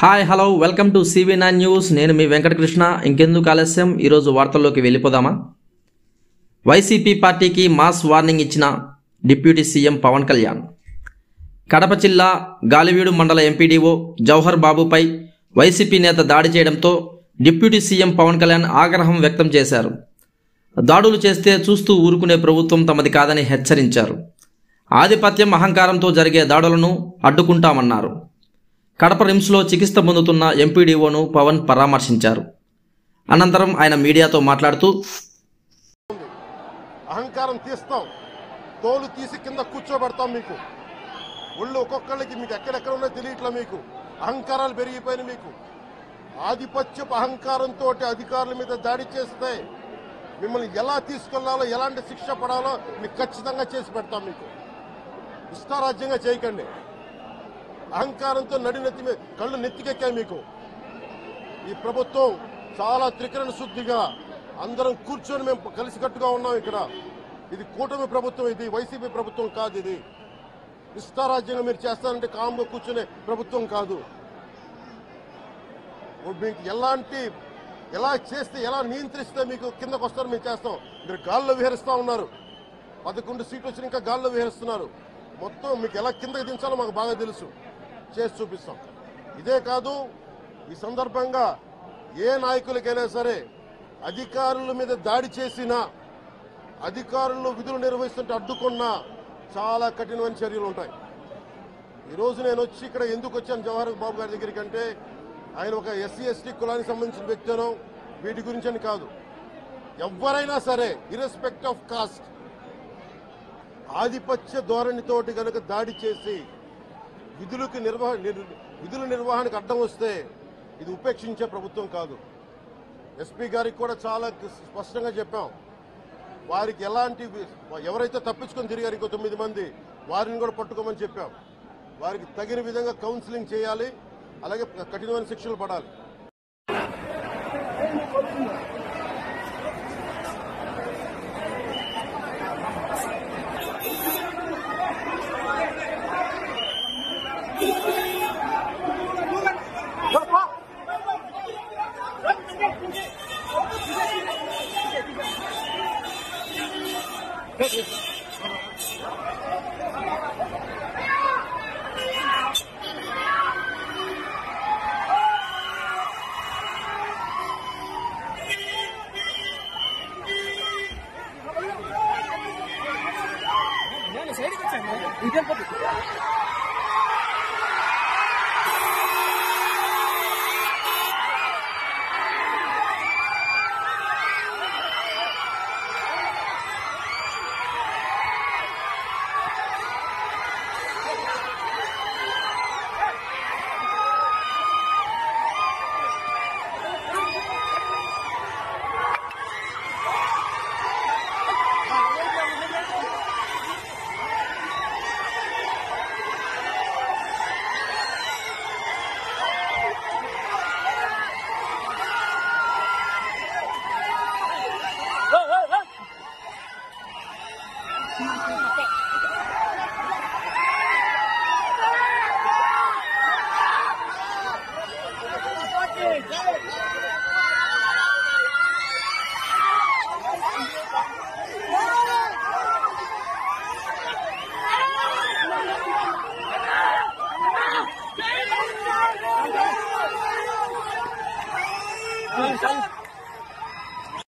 Hi hello welcome to CV9 news. నేను మీ వెంకటకృష్ణ. ఇంకెందుకు ఆలస్యం, ఈరోజు వార్తల్లోకి వెళ్ళిపోదామా. వైసీపీ పార్టీకి మాస్ వార్నింగ్ ఇచ్చిన డిప్యూటీ సీఎం పవన్ కళ్యాణ్. కడప జిల్లా గాలివీడు మండల ఎంపీడీఓ జవహర్ బాబుపై వైసీపీ నేత దాడి చేయడంతో డిప్యూటీ సీఎం పవన్ కళ్యాణ్ ఆగ్రహం వ్యక్తం చేశారు. దాడులు చేస్తే చూస్తూ ఊరుకునే ప్రభుత్వం తమది కాదని హెచ్చరించారు. ఆధిపత్యం అహంకారంతో జరిగే దాడులను అడ్డుకుంటామన్నారు. కడప రిమ్స్లో చికిత్స పొందుతున్న ఎంపీడీఓను పవన్ పరామర్శించారు. అనంతరం ఆయన మీడియాతో మాట్లాడుతూ, అహంకారం తీస్తాం, తోలు తీసి కింద కూర్చోబెడతాం. మీకు ఒళ్ళు ఒక్కొక్కళ్ళకి మీకు ఎక్కడెక్కడ ఉన్నో తెలియట్లా. మీకు అహంకారాలు పెరిగిపోయిన, మీకు ఆధిపత్యపు అహంకారంతో అధికారుల మీద దాడి చేస్తే మిమ్మల్ని ఎలా తీసుకెళ్లాలో, ఎలాంటి శిక్ష పడాలో మీకు ఖచ్చితంగా చేసి పెడతాం. మీకు ఇష్టారాజ్యంగా చేయకండి. అహంకారంతో నడినెత్తి మీద కళ్ళు నెత్తికెక్కాయి. మీకు ఈ ప్రభుత్వం చాలా త్రికరణ శుద్ధిగా అందరం కూర్చొని మేము కలిసికట్టుగా ఉన్నాం. ఇక్కడ ఇది కూటమి ప్రభుత్వం, ఇది వైసీపీ ప్రభుత్వం కాదు. ఇది ఇష్టారాజ్యంగా మీరు చేస్తారంటే కామ్గా కూర్చునే ప్రభుత్వం కాదు. మీకు ఎలా చేస్తే, ఎలా నియంత్రిస్తే మీకు కిందకు వస్తారో మేము చేస్తాం. మీరు గాల్లో విహరిస్తూ ఉన్నారు. 11 సీట్లు వచ్చి ఇంకా గాల్లో విహరిస్తున్నారు. మొత్తం మీకు ఎలా కిందకి దించాలో మాకు బాగా తెలుసు, చేసి చూపిస్తాం. ఇదే కాదు, ఈ సందర్భంగా ఏ నాయకులకైనా సరే అధికారుల మీద దాడి చేసినా, అధికారులు విధులు నిర్వహిస్తుంటే అడ్డుకున్నా చాలా కఠినమైన చర్యలు ఉంటాయి. ఈరోజు నేను వచ్చి ఇక్కడ ఎందుకు వచ్చాను జవహర్ బాబు గారి దగ్గరికి అంటే, ఆయన ఒక SC/ST కులానికి సంబంధించిన వ్యక్తినో వీటి గురించి అని కాదు. ఎవరైనా సరే ఇర్రెస్పెక్ట్ ఆఫ్ కాస్ట్ ఆధిపత్య ధోరణితోటి కనుక దాడి చేసి విధుల నిర్వహణకు అడ్డం వస్తే ఇది ఉపేక్షించే ప్రభుత్వం కాదు. ఎస్పీ గారికి కూడా చాలా స్పష్టంగా చెప్పాం. వారికి ఎవరైతే తప్పించుకొని తిరిగారు ఇంకో 9 మంది, వారిని కూడా పట్టుకోమని చెప్పాం. వారికి తగిన విధంగా కౌన్సిలింగ్ చేయాలి, అలాగే కఠినమైన శిక్షలు పడాలి.